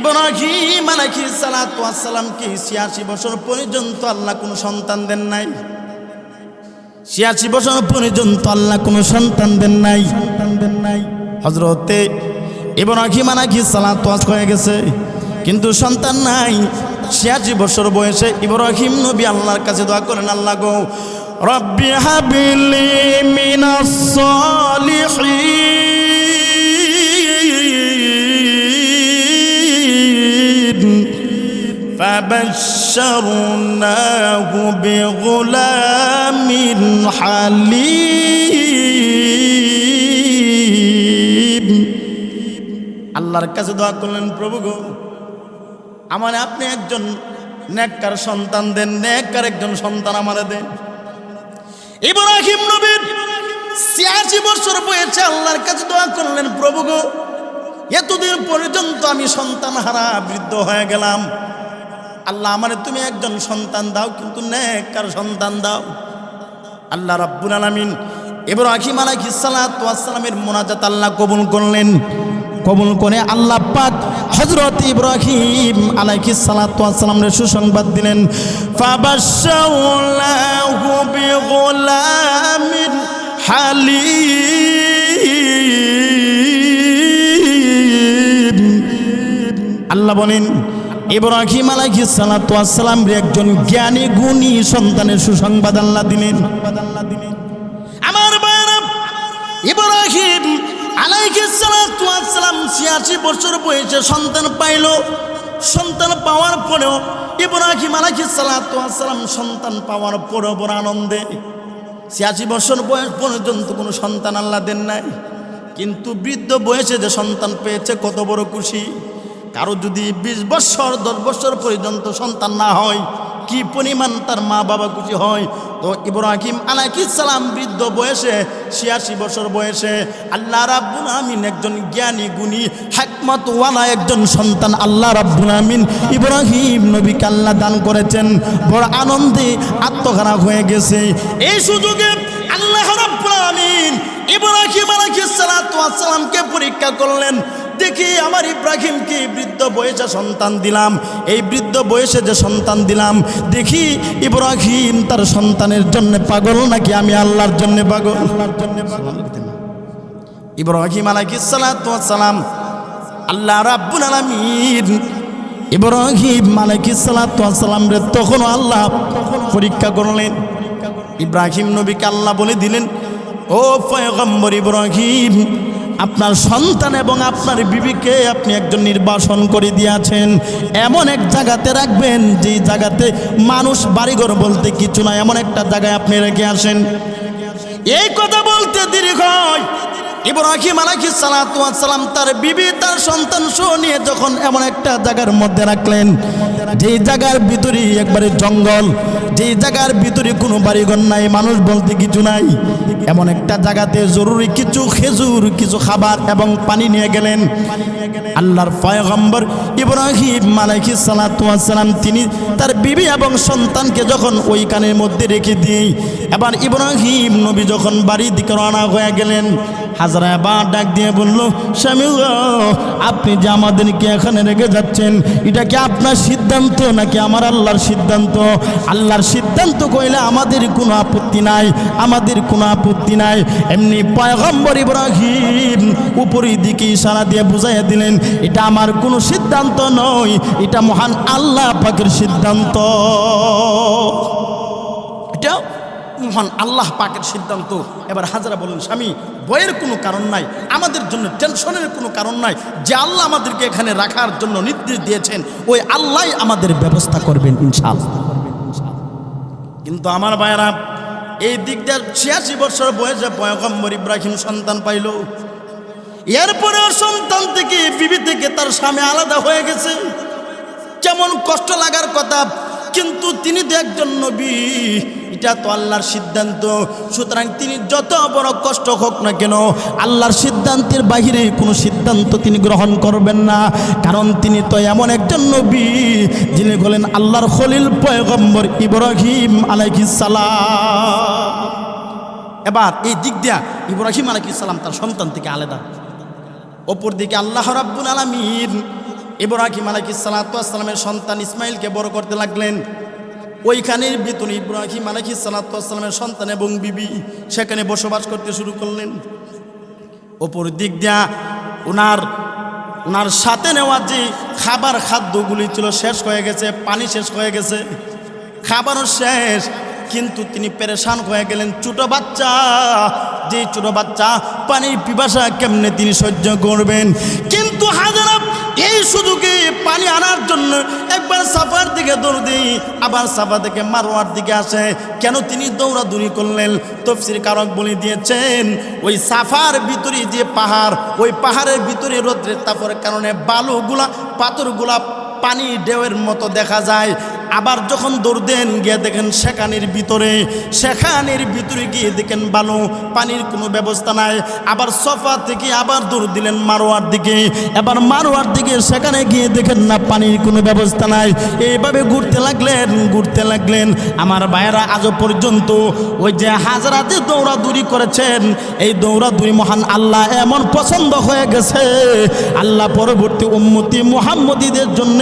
ইব্রাহিম আলাইহিস সালাতু ওয়াস সালামকে 86 বছর পর্যন্ত আল্লাহ কোনো সন্তান দেন নাই। 86 বছর পর্যন্ত আল্লাহ কোনো সন্তান দেন নাই। হযরতে ইব্রাহিম আলাইহিস সালাতু ওয়াস হয়ে গেছে কিন্তু সন্তান নাই। 86 বছর বয়সে ইব্রাহিম নবী আল্লাহর কাছে দোয়া করেন, আল্লাহ গো রব্বি হাবিলি মিনাস সালিহিন ফাবাশশারনাহু বিগুলামিন হালিম। আল্লাহর কাছে দোয়া করলেন, প্রভু গো আমার আপনি একজন নেককার সন্তান দেন, নেককার একজন সন্তান আমারে দেন। ইব্রাহিম নবী 86 বছর বয়সে আল্লাহর কাছে দোয়া করলেন, প্রভু গো এতদিন পর্যন্ত আমি সন্তান হারা বৃদ্ধ হয়ে গেলাম, আল্লাহ আমারে তুমি একজন সন্তান দাও, কিন্তু নেককার সন্তান দাও। আল্লাহ রাব্বুল আলামিন ইব্রাহিম আলাইহিস সালাতু ওয়াস সালামের মুনাজাত আল্লাহ কবুল করলেন। কবুল করে আল্লাহ পাক হযরত ইব্রাহিম আলাইহিস সালাতু ওয়াস সালামের সুসংবাদ দিলেন, ফাবাশশারনাহু বিগুলামিন হালিম। আল্লাহ বলেন ইব্রাহিম আলাইহিস সালাতু ওয়াস সালামের একজন জ্ঞানী গুণী সন্তানের সুসংবাদ আল্লাহ দিলেন। আমার ভাইরা, ইব্রাহিম আলাইহিস সালাতু ওয়াস সালাম ৮৬ বছর বয়সে সন্তান পাইল। সন্তান পাওয়ার পরেও ইব্রাহিম আলাইহিস সালাতু ওয়াস সালাম সন্তান পাওয়ার পরেও বড় আনন্দে, ৮৬ বছর বয়স পর্যন্ত কোনো সন্তান আল্লাহ দেন নাই, কিন্তু বৃদ্ধ বয়সে যে সন্তান পেয়েছে কত বড় খুশি। কারো যদি ২০ বছর ১০ বছর পর্যন্ত সন্তান না হয়, কি পরিমাণ তার মা বাবা খুশি হয়। তো ইব্রাহিম আলাইহিস সালাম বৃদ্ধ বয়সে ৮৬ বছর বয়সে আল্লাহ রাব্বুল আমিন একজন জ্ঞানী গুণী হিকমতওয়ালা একজন সন্তান আল্লাহ রাব্বুল আমিন ইব্রাহিম নবীকে আল্লাহ দান করেছেন। বড় আনন্দে আত্মহারা হয়ে গেছে। এই সুযোগে আল্লাহ রাব্বুল আমিন ইব্রাহিম আলাইহিস সালাতু ওয়াস সালামকে পরীক্ষা করলেন। দেখি আমার ইব্রাহিমকে বৃদ্ধ বয়সে সন্তান দিলাম, এই বৃদ্ধ বয়সে যে সন্তান দিলাম, দেখি ইব্রাহিম তার সন্তানের জন্য পাগল নাকি আমি আল্লাহর জন্য পাগল। ইব্রাহিম আলাইহিস সালাতু ওয়াস সালাম আল্লাহ রাব্বুল আলামিন ইব্রাহিম আলাইহিস সালাতু ওয়াস সালাম রে তখন আল্লাহ পরীক্ষা করলেন। ইব্রাহিম নবীকে আল্লাহ বলে দিলেন, ও পয়গম্বর ইব্রাহিম, আপনার সন্তান এবং আপনার বিবিকে আপনি একজন নির্বাসন করে দিয়েছেন, এমন এক জায়গাতে রাখবেন যে জায়গাতে মানুষ বাড়িঘর বলতে কিছু না, এমন একটা জায়গায় আপনি রেখে আসেন। এই কথা বলতে দেরি হয়, ইব্রাহিম আলাইহিস সালাতু ওয়াস সালাম তার বিবি তার সন্তান সহ নিয়ে যখন এমন একটা জায়গার মধ্যে রাখলেন, যেই জায়গার ভিতরে একবারে জঙ্গল, যেই জায়গার ভিতরে কোনো বাড়িঘর নাই, মানুষ বলতে কিছু নাই, এমন একটা জায়গাতে জরুরি কিছু খেজুর, কিছু খাবার এবং পানি নিয়ে গেলেন। আল্লাহর পয়গম্বর ইব্রাহিম আলাইহিস সালাতু ওয়াস সালাম তিনি তার বিবি এবং সন্তানকে যখন ওইখানের মধ্যে রেখে দিয়ে এবার ইব্রাহিম নবী যখন বাড়ির দিকে রওনা হয়ে গেলেন, হাজরা আবার ডাক দিয়ে বলল, স্বামী আপনি যে আমাদেরকে এখানে রেখে যাচ্ছেন, এটা কি আপনার সিদ্ধান্ত নাকি আমার আল্লাহর সিদ্ধান্ত? আল্লাহর সিদ্ধান্ত কইলে আমাদের কোনো আপত্তি নাই, আমাদের কোনো আপত্তি নাই। এমনি পয়গম্বর ইব্রাহিম উপরের দিকে ইশারা দিয়ে বুঝাইয়া দিলেন, এটা আমার কোনো সিদ্ধান্ত নয়, এটা মহান আল্লাহ পাকের সিদ্ধান্ত, এটা মহান আল্লাহ পাকের সিদ্ধান্ত। এবার হাজরা বলেন, স্বামী ভয়ের কোনো কারণ নাই, আমাদের জন্য টেনশনের কোনো কারণ নাই, যে আল্লাহ আমাদেরকে এখানে রাখার জন্য নির্দেশ দিয়েছেন ওই আল্লাহ আমাদের ব্যবস্থা করবেন ইনশাআল্লাহ। কিন্তু আমার ভাইয়েরা, এই দিক দিয়ে ৮৬ বছর বয়সে পয়গম্বর ইব্রাহিম সন্তান পাইল। এরপরে সন্তান থেকে বিবি থেকে তার স্বামী আলাদা হয়ে গেছে, কেমন কষ্ট লাগার কথা, কিন্তু তিনি তো একজন নবী, এটা তো আল্লাহর সিদ্ধান্ত। সুতরাং তিনি যত বড় কষ্ট হোক না কেন আল্লাহর সিদ্ধান্তের বাহিরে কোনো সিদ্ধান্ত তিনি গ্রহণ করবেন না, কারণ তিনি তো এমন একজন নবী যিনি হলেন আল্লাহর খলিল পয়গম্বর ইব্রাহিম আলাইহিস সালাম। এবার এই দিক দিয়া ইব্রাহিম আলাইহিস সালাম তার সন্তান থেকে আলাদা। অপর দিকে আল্লাহ রাব্বুল আলামিন ইব্রাহিম আলাইহিস সালাতু ওয়াস সালামের সন্তান ইসমাইলকে বড় করতে লাগলেন। ওইখানের ভিতরে ইব্রাহিম আলাইহিস সালাতু ওয়াস সালামের সন্তান এবং বিবি সেখানে বসবাস করতে শুরু করলেন। অপর দিক দিয়া ওনার সাথে নেওয়া যে খাদ্যগুলি ছিল শেষ হয়ে গেছে, পানি শেষ হয়ে গেছে, খাবারও শেষ, কিন্তু তিনি পেরেশান হয়ে গেলেন। ছোট বাচ্চা, যে ছোট বাচ্চা পানির পিপাসা কেমনে তিনি সহ্য করবেন? কিন্তু হাজারা এই সুযোগে পানি আনার জন্য একবার সাফার দিকে দৌড় দিই, আবার সাফা থেকে মারওয়ার দিকে আসে। কেন তিনি দৌড়াদৌড়ি করলেন? তাফসীর কারক বলে দিয়েছেন, ওই সাফার ভিতরে যে পাহাড়, ওই পাহাড়ের ভিতরে রৌদ্রের তাপের কারণে বালুগুলা পাথরগুলা পানি ঢেউয়ের মতো দেখা যায়। আবার যখন দৌড় দেন গিয়ে দেখেন সেখানের ভিতরে গিয়ে দেখেন বালু, পানির কোনো ব্যবস্থা নাই। আবার সফা থেকে আবার দৌড় দিলেন মারোয়ার দিকে, এবার মারোয়ার দিকে সেখানে গিয়ে দেখেন না পানির কোনো ব্যবস্থা নাই। এইভাবে ঘুরতে লাগলেন। আমার ভাইয়েরা আজও পর্যন্ত ওই যে হাজরাতে দৌড়াদৌড়ি করেছেন, এই দৌড়াদৌড়ি মহান আল্লাহ এমন পছন্দ হয়ে গেছে, আল্লাহ পরবর্তী উম্মতি মুহাম্মদীদের জন্য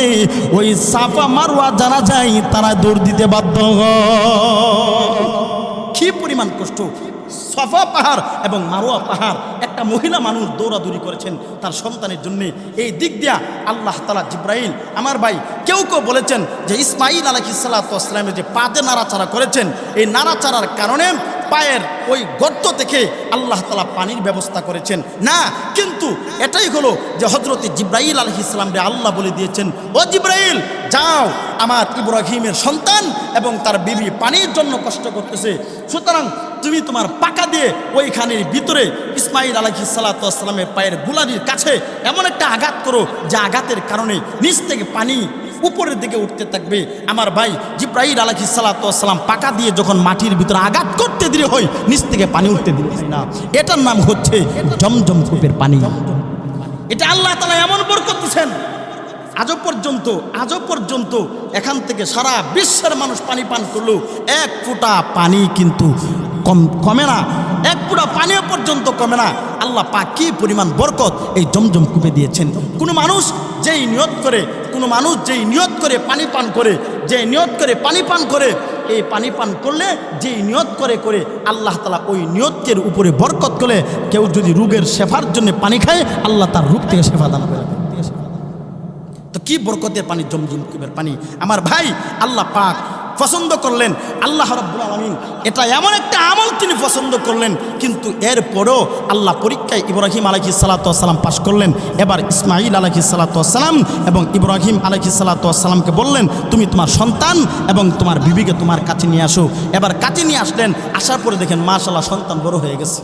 ওই সাফা মারওয়া জানা যায় তারা দৌড় দিতে বাধ্য হয়। কি পরিমাণ কষ্ট! সাফা পাহাড় এবং মারওয়া পাহাড়, একটা মহিলা মানুষ দৌড়াদৌড়ি করেছেন তার সন্তানের জন্য। এই দিক দিয়া আল্লাহ তাআলা জিব্রাইল, আমার ভাই কেউ বলেছেন যে ইসমাঈল আলাইহিস সালাতু ওয়াস সালামের যে পাতে নাড়াচাড়া করেছেন, এই নাড়াচাড়ার কারণে পায়ের ওই গর্ত থেকে আল্লাহ তাআলা পানির ব্যবস্থা করেছেন না, কিন্তু এটাই হলো যে হযরত জিব্রাইল আলাইহিস সালামকে আল্লাহ বলে দিয়েছেন, ও জিব্রাইল যাও, আমার ইব্রাহিমের সন্তান এবং তার বিবি পানির জন্য কষ্ট করতেছে, সুতরাং তুমি তোমার পাকা দিয়ে ওইখানের ভিতরে ইসমাঈল আলাইহিস সালাতু ওয়াস সালামের পায়ের গুলারির কাছে এমন একটা আঘাত করো যে আঘাতের কারণে নিচ থেকে পানি উপরের দিকে উঠতে থাকবে। আমার ভাই জিব্রাইল আলাইহিস সালাতু ওয়াস সালাম পাকা দিয়ে যখন মাটির ভিতরে আঘাত করতে দেরি হয়, নিচ থেকে পানি উঠতে দেরি হয় না। এটার নাম হচ্ছে জমজম কূপের পানি। এটা আল্লাহ তাআলা এমন বরকত দিয়েছেন, আজও পর্যন্ত এখান থেকে সারা বিশ্বের মানুষ পানি পান করলেও এক ফোঁটা পানি কিন্তু কমে না, এক ফোঁটা পানিও পর্যন্ত কমে না। আল্লাহ পাক কি পরিমাণ বরকত এই জমজম কূপে দিয়েছেন। কোনো মানুষ যেই নিয়ত করে পানি পান করে, এই পানি পান করলে যেই নিয়ত করে আল্লাহ তাআলা ওই নিয়তের উপরে বরকত করে। কেউ যদি রোগের শেফার জন্য পানি খায়, আল্লাহ তার রোগ থেকে শেফা দান করে। তো কি বরকতের পানি জমজম কূপের পানি। আমার ভাই আল্লাহ পাক পছন্দ করলেন, আল্লাহ রাব্বুল আলামিন এটা এমন একটা আমল তিনি পছন্দ করলেন, কিন্তু এরপরও আল্লাহ পরীক্ষায় ইব্রাহিম আলাইহিস সালাতু ওয়াস সালাম পাশ করলেন। এবার ইসমাঈল আলাইহিস সালাতু ওয়াস সালাম এবং ইব্রাহিম আলাইহিস সালাতু ওয়াস সালামকে বললেন, তুমি তোমার সন্তান এবং তোমার বিবিকে তোমার কাছে নিয়ে আসো। এবার কাছে নিয়ে আসলেন, আসার পরে দেখেন মাশাআল্লাহ সন্তান বড় হয়ে গেছে।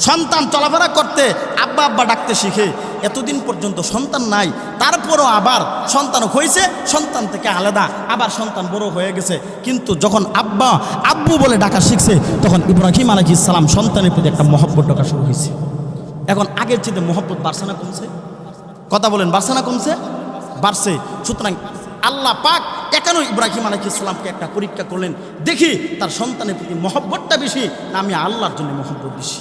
সন্তান চলাফেরা করতে আব্বা আব্বা ডাকতে শিখে। এতদিন পর্যন্ত সন্তান নাই, তারপরও আবার সন্তান হয়েছে, সন্তান থেকে আলাদা, আবার সন্তান বড় হয়ে গেছে। কিন্তু যখন আব্বা আব্বু বলে ডাকা শিখছে, তখন ইব্রাহিম আলাইহিস সালাম সন্তানের প্রতি একটা মহব্বত ডাকা শুরু হয়েছে। এখন আগের চেয়ে মহব্বত বাড়ছে না কমছে? কথা বলেন, বাড়ছে না কমছে? বাড়ছে। সুতরাং আল্লাহ পাক এখানেও ইব্রাহিম আলাইহিস সালামকে একটা পরীক্ষা করলেন, দেখি তার সন্তানের প্রতি মহব্বতটা বেশি না আমি আল্লাহর জন্য মহব্বত বেশি।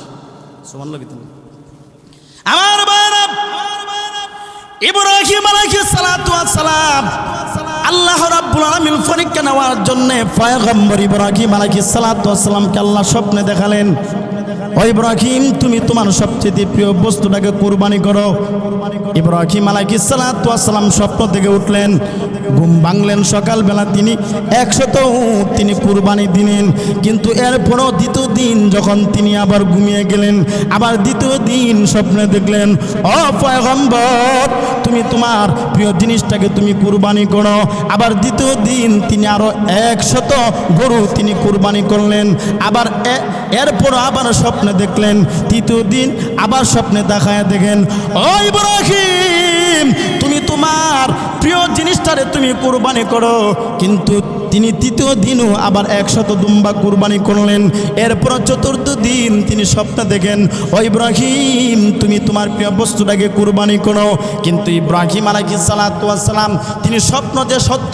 আমার ভাইরা, ইব্রাহিম আলাইহিস সালাতু ওয়াস সালাম আল্লাহ রাব্বুল আলামিন পরীক্ষা নেওয়ার জন্য পয়গম্বর ইব্রাহিম আলাইহিস সালাতু ওয়াস সালামকে আল্লাহ স্বপ্নে দেখালেন, ও ইব্রাহিম তুমি তোমার সবচেয়ে প্রিয় বস্তুটাকে কুরবানি করো। ইব্রাহিম আলাইহিস সালাতু ওয়াস সালাম স্বপ্ন থেকে উঠলেন, ঘুম ভাঙলেন সকালবেলা, তিনি 100 উট তিনি কুরবানি দিলেন। কিন্তু এরপরও দ্বিতীয় দিন যখন তিনি আবার ঘুমিয়ে গেলেন, আবার দ্বিতীয় দিন স্বপ্নে দেখলেন, ও পয়গম্বর তুমি তোমার প্রিয় জিনিসটাকে তুমি কুরবানি করো। আবার দ্বিতীয় দিন তিনি আরো 100 গরু তিনি কুরবানি করলেন। আবার এরপরও আবার স্বপ্নে দেখলেন, তৃতীয় দিন আবার স্বপ্নে দেখায় দেখেন, ও ইব্রাহিম তুমি তোমার প্রিয় জিনিসটারে তুমি কুরবানি করো। কিন্তু তিনি তৃতীয় দিনও আবার 100 দুম্বা কুরবানি করলেন। এরপর চতুর্থ দিন তিনি স্বপ্ন দেখেন, ও ইব্রাহিম তুমি তোমার প্রিয় বস্তুটাকে কুরবানি করো। কিন্তু ইব্রাহিম আলাইহিস সালাতু ওয়াস সালাম তিনি স্বপ্ন যে সত্য,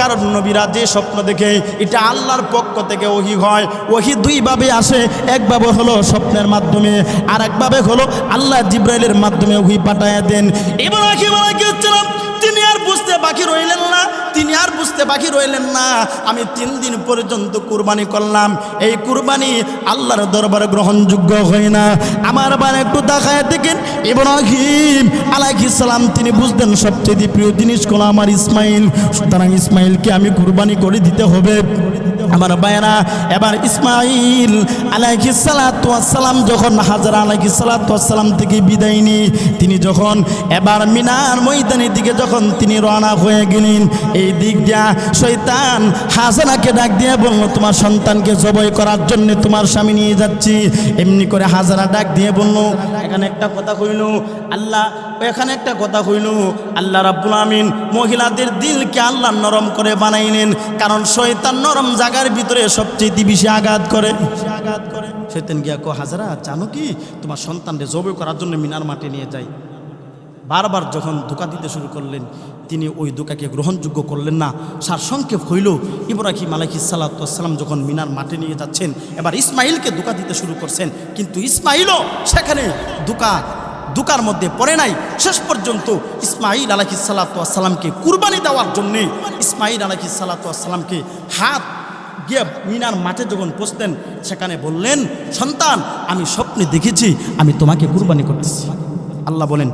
কারণ নবীরা যে স্বপ্ন দেখে এটা আল্লাহর পক্ষ থেকে ওহী হয়। ওহী দুইভাবে আসে, একভাবে হলো স্বপ্নের মাধ্যমে, আর একভাবে হলো আল্লাহ জিব্রাইলের মাধ্যমে ওহী পাঠায় দেন। ইব্রাহিম আলাইহিস সালাম তিনি আর বুঝতে বাকি রইলেন না। আমি 3 দিন পর্যন্ত কুরবানি করলাম, এই কুরবানি আল্লাহর দরবারে গ্রহণযোগ্য হয় না। আমার বার একটু দেখায় দেখেন, ইব্রাহিম আলাইহিস সালাম তিনি বুঝতেন সবচেয়ে প্রিয় জিনিস হলো আমার ইসমাইল, সুতরাং ইসমাইলকে আমি কুরবানি করে দিতে হবে। আমার ভাইরা, এবার ইসমাইল আলাইহিস সালাতু ওয়াস সালাম যখন হাজরা আলাইহিস সালাতু ওয়াস সালাম থেকে বিদায় নিয়ে তিনি যখন এবার মিনার ময়দানের দিকে যখন তিনি রওনা হয়ে গেলেন, এই দিক দিয়া শয়তান হাজরাকে ডাক দিয়ে বলল, তোমার সন্তানকে জবাই করার জন্য তোমার স্বামী নিয়ে যাচ্ছি। এমনি করে হাজরা ডাক দিয়ে বলল, এখানে একটা কথা কইল, আল্লাহ এখানে একটা কথা হইল, আল্লাহ রাব্বুল আমিন মহিলাদের দিলকে আল্লাহ নরম করে বানাইলেন, কারণ শয়তান নরম জায়গার ভিতরে সবচেয়ে বেশি আঘাত করে। শয়তান গিয়া কো, হাজারা জানো কি তোমার সন্তানকে জবাই করার জন্য মিনার মাঠে নিয়ে যায়। বারবার যখন ধোঁকা দিতে শুরু করলেন, তিনি ওই ধোঁকাকে গ্রহণযোগ্য করলেন না। সারসংক্ষেপ হইল, ইব্রাহিম আলাইহিস সালাতু ওয়াস সালাম যখন মিনার মাঠে নিয়ে যাচ্ছেন, এবার ইসমাইলকে ধোঁকা দিতে শুরু করছেন, কিন্তু ইসমাইলও সেখানে ধোঁকার মধ্যে পড়ে নাই। শেষ পর্যন্ত ইসমাইল আলাইহিস সালাতু ওয়াস সালামকে কুরবানি দেওয়ার জন্যে ইসমাইল আলাইহিস সালাতু ওয়াস সালামকে হাত গিয়ে মিনার মাঠে যখন পৌঁছতেন, সেখানে বললেন, সন্তান আমি স্বপ্নে দেখেছি আমি তোমাকে কুরবানি করতেছি। আল্লাহ বলেন,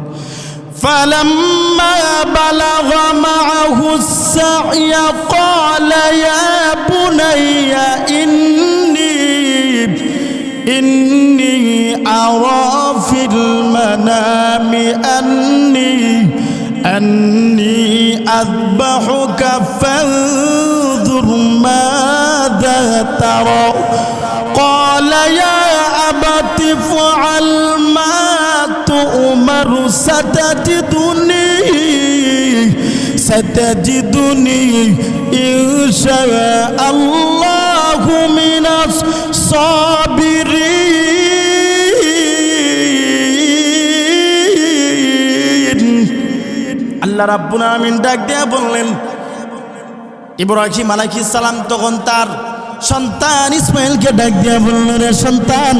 فَلَمَّا بَلَغَ مَعَهُ السَّعْيَ قَالَ يَا بُنَيَّ إِنِّي أَرَى فِي الْمَنَامِ أَنِّي أَذْبَحُكَ فَانظُرْ مَاذَا تَرَى قَالَ يَا أَبَتِ افْعَلْ مَا تُؤْمَرُ ستجدني إن شاء الله من الصابرين। আল্লাহ রাব্বুল আমিন ডাক দিয়া বললেন, ইব্রাহিম আলাইহিস সালাম তখন তার সন্তান ইসমাইলকে ডাক দিয়া বললেন, রে সন্তান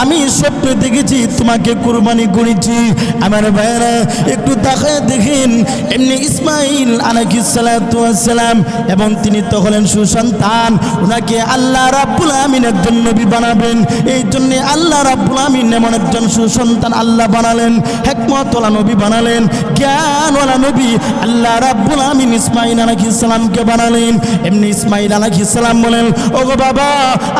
আমি স্বপ্নে দেখেছি তোমাকে কুরবানি করেছি। আমার ভাইরা একটু তাকায় দেখেন, এমনি ইসমাইল আলাইহিস সালাতু ওয়াস সালাম এবং তিনি তো হলেন সুসন্তান, ওনাকে আল্লাহ রাব্বুল আমিন একজন নবী বানাবেন, এই জন্য আল্লাহ রাব্বুল আমিন এমন একজন সুসন্তান আল্লাহ বানালেন, হিকমতওয়ালা নবী বানালেন, জ্ঞানওয়ালা নবী আল্লাহ রাব্বুল আমিন ইসমাইল আলাইহিস সালামকে বানালেন। এমনি ইসমাইল আলাইহিস সালাম বলেন, ওগো বাবা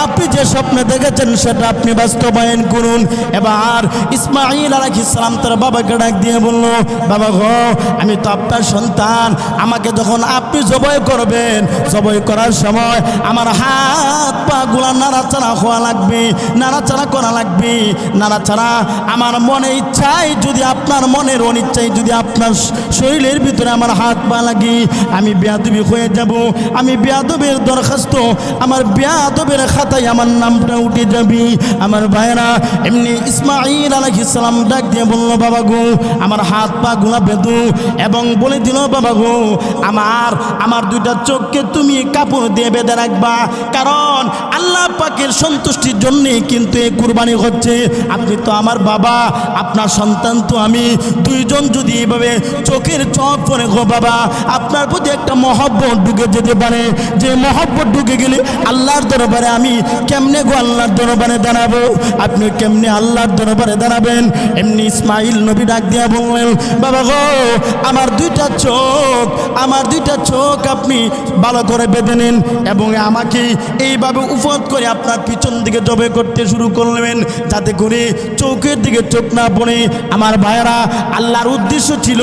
আপনি যে স্বপ্ন দেখেছেন সেটা আপনি বাস্তবায়ন করুন। এবার ইসমাইল আলাইহিস সালাম তার বাবাকে ডাক দিয়ে বলল, বাবা গো আমি তো আপনার সন্তান, আমাকে যখন আপনি জবাই করবেন, জবাই করার সময় আমার হাত পা গুলা নাড়াচাড়া হওয়া লাগবে, নাড়াচাড়া করা লাগবে। নাড়াচাড়া আমার মনে ইচ্ছায় যদি আপনার মনের অনিচ্ছায় যদি আপনার শরীরের ভিতরে আমার হাত পা লাগে, আমি বেয়াদবি হয়ে যাব, আমি বেয়াদবের দরখাস্ত, আমার বেয়াদবের খাতায় আমার নামটা উঠে যাবে। আমার ভাইরা এমনি ইসমাইল আলাইহিস সালাম ডাক দিয়ে বলল, বাবা গো আমার হাত পা গুলা বেঁধো, এবং বলে দিল, বাবা গো আমার দুইটা চোখকে তুমি কাপড় দিয়ে বেঁধে রাখবা, কারণ আল্লাহ পাকের সন্তুষ্টির জন্যে কিন্তু এই কুরবানি হচ্ছে। আপনি তো আমার বাবা, আপনার সন্তান তো আমি, দুইজন যদি এভাবে চোখের চোখ পরে গো বাবা, আপনার প্রতি একটা মহব্বত ঢুকে যেতে পারে, যে মহব্বত ঢুকে গেলে আল্লাহর দরবারে আমি কেমনে গো আল্লাহর দরবারে দাঁড়াবো, আপনি কেমনে আল্লাহর দরবারে দাঁড়াবেন। এমনি ইসমাইল নবী ডাক দিয়া বললেন, বাবা গো আমার দুইটা চোখ আপনি ভালো করে বেঁধে নেন, এবং আমাকে এইভাবে উফত করে আপনার পিছন দিকে জবে করতে শুরু করলেন, যাতে করে চোখের দিকে চোখ না পড়ে। আমার ভাইরা আল্লাহর উদ্দেশ্য ছিল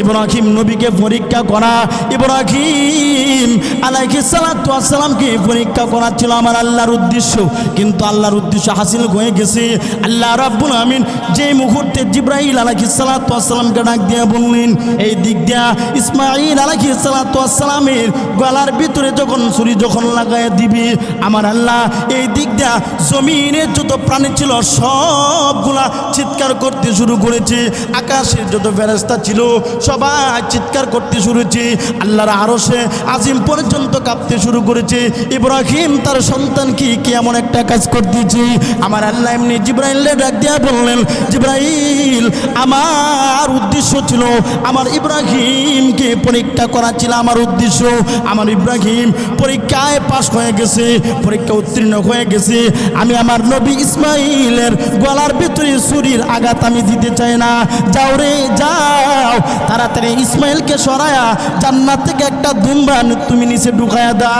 ইব্রাহিম নবীকে পরীক্ষা করা, ইব্রাহিম আলাইহিস সালাতু ওয়াস সালামকে পরীক্ষা করা ছিল আমার আল্লাহর উদ্দেশ্য, কিন্তু আল্লাহর উদ্দেশ্য হাসিল হয়ে গেছে। আল্লাহ রাব্বুল আমিন যে মুহূর্তে জিবরাইল আলাইহিস সালাতু ওয়াস সালামকে ডাক দিয়ে বললেন, এই দিক দিয়া ইসমাইল আলাইহিস সালাতু ওয়াস সালামের গলার ভিতরে যখন ছুরি যখন লাগায় দিবি, আমার আল্লাহ এই দিক দিয়া জমিনের যত প্রাণী ছিল সবগুলা চিৎকার করতে শুরু করেছে, আকাশের যত ফেরেশতা ছিল সবাই চিৎকার করতে শুরু করেছে, আল্লাহর আরশে আজিম পর্যন্ত কাঁপতে শুরু করেছে। ইব্রাহিম তার সন্তানকে কি এমন একটা কাজ করতেছে। আমার আল্লাহ এমনি জিবরাইলকে ডাক দিয়া বললেন, জিবরাইল আমার উদ্দেশ্য ছিল আমার ইব্রাহিমকে পরীক্ষা করা ছিল আমার উদ্দেশ্য। আমার ইব্রাহিম পরীক্ষায় পাশ হয়ে গেছে, পরীক্ষা উত্তীর্ণ হয়ে গেছে, আমি আমার নবী ইসমাইলের গলার ভিতরে ছুরির আঘাত আমি দিতে চাই না। যাও রে যাও, তাড়াতাড়ি ইসমাইলকে সরায়া জান্নাত থেকে একটা দুম্বা তুমি নিচে ঢুকায়া দাও।